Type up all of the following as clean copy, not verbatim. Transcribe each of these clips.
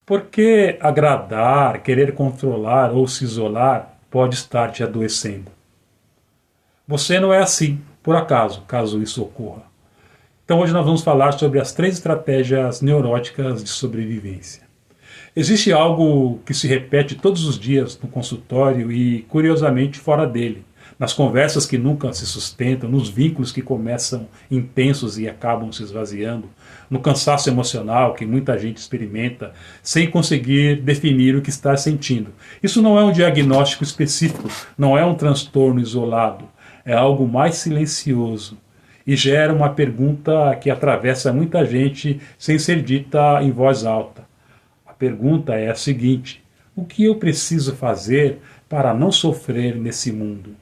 Porque agradar, querer controlar ou se isolar pode estar te adoecendo. Você não é assim, por acaso, caso isso ocorra. Então hoje nós vamos falar sobre as 3 estratégias neuróticas de sobrevivência. Existe algo que se repete todos os dias no consultório e, curiosamente, fora dele. Nas conversas que nunca se sustentam, nos vínculos que começam intensos e acabam se esvaziando, no cansaço emocional que muita gente experimenta sem conseguir definir o que está sentindo. Isso não é um diagnóstico específico, não é um transtorno isolado, é algo mais silencioso e gera uma pergunta que atravessa muita gente sem ser dita em voz alta. A pergunta é a seguinte: o que eu preciso fazer para não sofrer nesse mundo?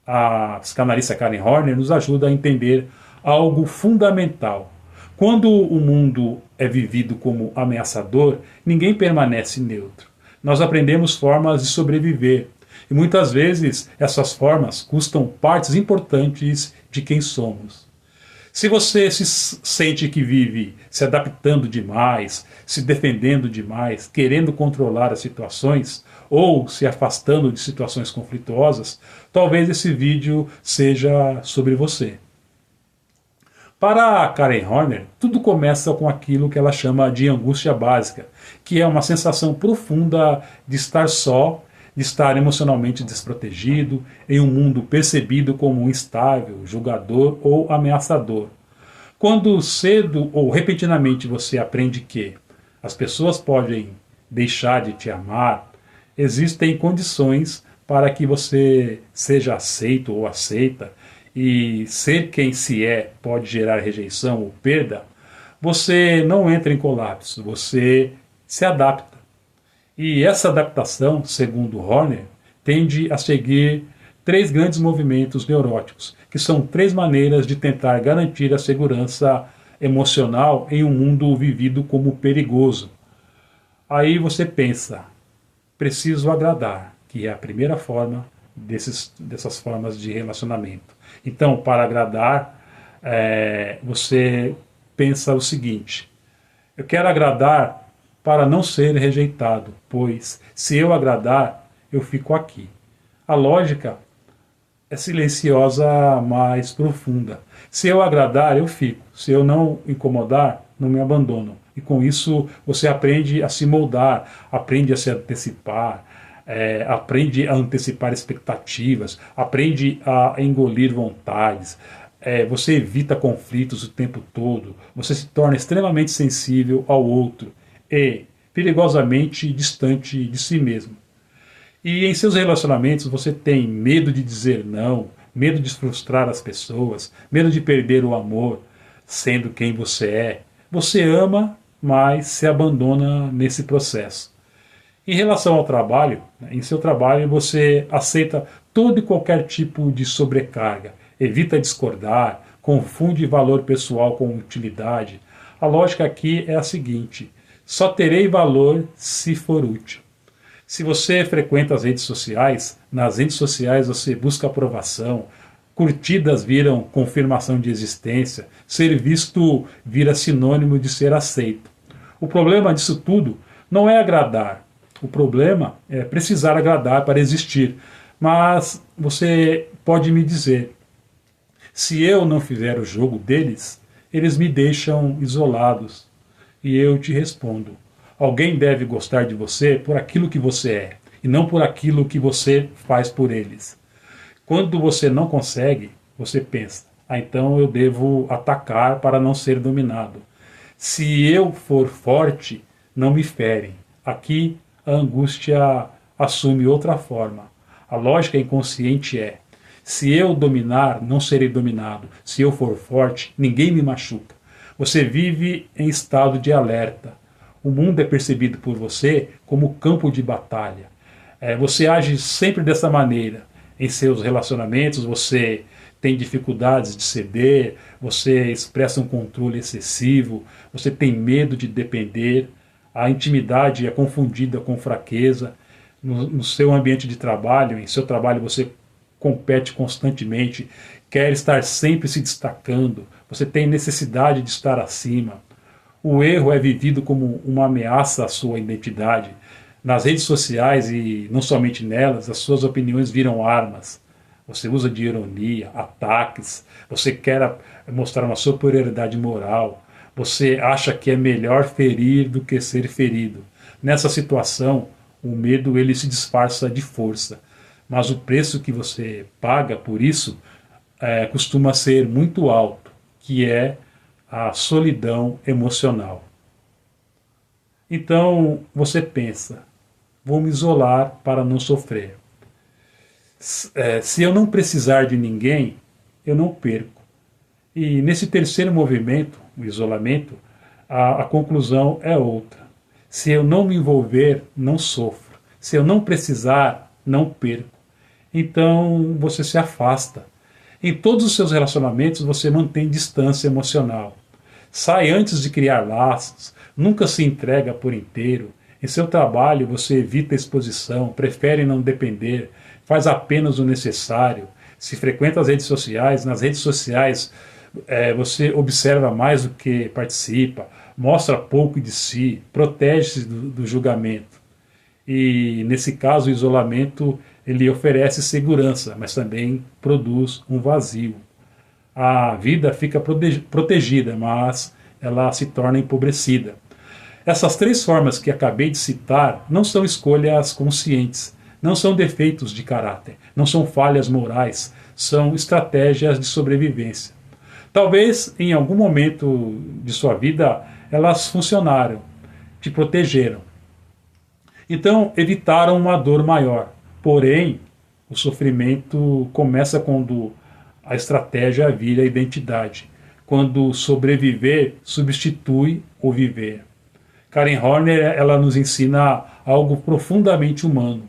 A psicanalista Karen Horner nos ajuda a entender algo fundamental. Quando o mundo é vivido como ameaçador, ninguém permanece neutro. Nós aprendemos formas de sobreviver, e muitas vezes essas formas custam partes importantes de quem somos. Se você se sente que vive se adaptando demais, se defendendo demais, querendo controlar as situações ou se afastando de situações conflituosas, talvez esse vídeo seja sobre você. Para a Karen Horner, tudo começa com aquilo que ela chama de angústia básica, que é uma sensação profunda de estar só, de estar emocionalmente desprotegido, em um mundo percebido como instável, julgador ou ameaçador. Quando cedo ou repentinamente você aprende que as pessoas podem deixar de te amar, existem condições para que você seja aceito ou aceita, e ser quem se é pode gerar rejeição ou perda, você não entra em colapso, você se adapta. E essa adaptação, segundo Horner, tende a seguir 3 grandes movimentos neuróticos, que são 3 maneiras de tentar garantir a segurança emocional em um mundo vivido como perigoso. Aí você pensa: preciso agradar, que é a primeira forma dessas formas de relacionamento. Então, para agradar, você pensa o seguinte: eu quero agradar para não ser rejeitado, pois se eu agradar, eu fico aqui. A lógica é silenciosa, mas profunda. Se eu agradar, eu fico. Se eu não incomodar, não me abandono. E com isso você aprende a se moldar, aprende a se antecipar, aprende a antecipar expectativas, aprende a engolir vontades, você evita conflitos o tempo todo, você se torna extremamente sensível ao outro e perigosamente distante de si mesmo. E em seus relacionamentos você tem medo de dizer não, medo de frustrar as pessoas, medo de perder o amor, sendo quem você é. Você ama, mas se abandona nesse processo. Em relação ao trabalho, em seu trabalho você aceita todo e qualquer tipo de sobrecarga, evita discordar, confunde valor pessoal com utilidade. A lógica aqui é a seguinte: só terei valor se for útil. Se você frequenta as redes sociais, nas redes sociais você busca aprovação, curtidas viram confirmação de existência, ser visto vira sinônimo de ser aceito. O problema disso tudo não é agradar, o problema é precisar agradar para existir. Mas você pode me dizer: se eu não fizer o jogo deles, eles me deixam isolados. E eu te respondo: alguém deve gostar de você por aquilo que você é, e não por aquilo que você faz por eles. Quando você não consegue, você pensa: então eu devo atacar para não ser dominado. Se eu for forte, não me ferem. Aqui a angústia assume outra forma. A lógica inconsciente é: se eu dominar, não serei dominado. Se eu for forte, ninguém me machuca. Você vive em estado de alerta. O mundo é percebido por você como campo de batalha. Você age sempre dessa maneira. Em seus relacionamentos você tem dificuldades de ceder, você expressa um controle excessivo, você tem medo de depender, a intimidade é confundida com fraqueza. No seu ambiente de trabalho, em seu trabalho você compete constantemente, quer estar sempre se destacando, você tem necessidade de estar acima. O erro é vivido como uma ameaça à sua identidade. Nas redes sociais e não somente nelas, as suas opiniões viram armas. Você usa de ironia, ataques, você quer mostrar uma superioridade moral, você acha que é melhor ferir do que ser ferido. Nessa situação, o medo ele se disfarça de força, mas o preço que você paga por isso costuma ser muito alto, que é a solidão emocional. Então você pensa, vou me isolar para não sofrer. Se eu não precisar de ninguém, eu não perco. E nesse terceiro movimento, o isolamento, a conclusão é outra. Se eu não me envolver, não sofro. Se eu não precisar, não perco. Então você se afasta. Em todos os seus relacionamentos você mantém distância emocional. Sai antes de criar laços, nunca se entrega por inteiro. Em seu trabalho você evita exposição, prefere não depender, faz apenas o necessário. Se frequenta as redes sociais, nas redes sociais você observa mais do que participa, mostra pouco de si, protege-se do julgamento. E nesse caso o isolamento ele oferece segurança, mas também produz um vazio. A vida fica protegida, mas ela se torna empobrecida. Essas três formas que acabei de citar não são escolhas conscientes, não são defeitos de caráter, não são falhas morais, são estratégias de sobrevivência. Talvez em algum momento de sua vida elas funcionaram, te protegeram. Então evitaram uma dor maior. Porém, o sofrimento começa quando a estratégia vira identidade, quando sobreviver substitui o viver. Karen Horner ela nos ensina algo profundamente humano.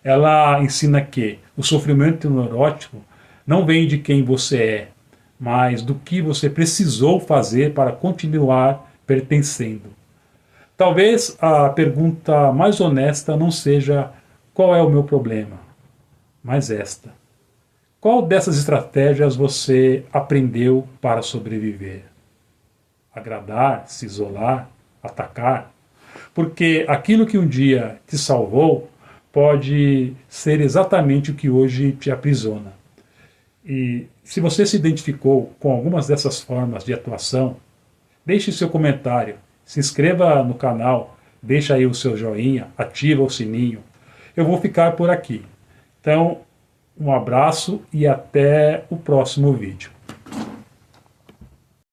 Ela ensina que o sofrimento neurótico não vem de quem você é, mas do que você precisou fazer para continuar pertencendo. Talvez a pergunta mais honesta não seja qual é o meu problema, mas esta. Qual dessas estratégias você aprendeu para sobreviver? Agradar, se isolar, atacar? Porque aquilo que um dia te salvou pode ser exatamente o que hoje te aprisiona. E se você se identificou com algumas dessas formas de atuação, deixe seu comentário, se inscreva no canal, deixa aí o seu joinha, ativa o sininho. Eu vou ficar por aqui. Então, um abraço e até o próximo vídeo.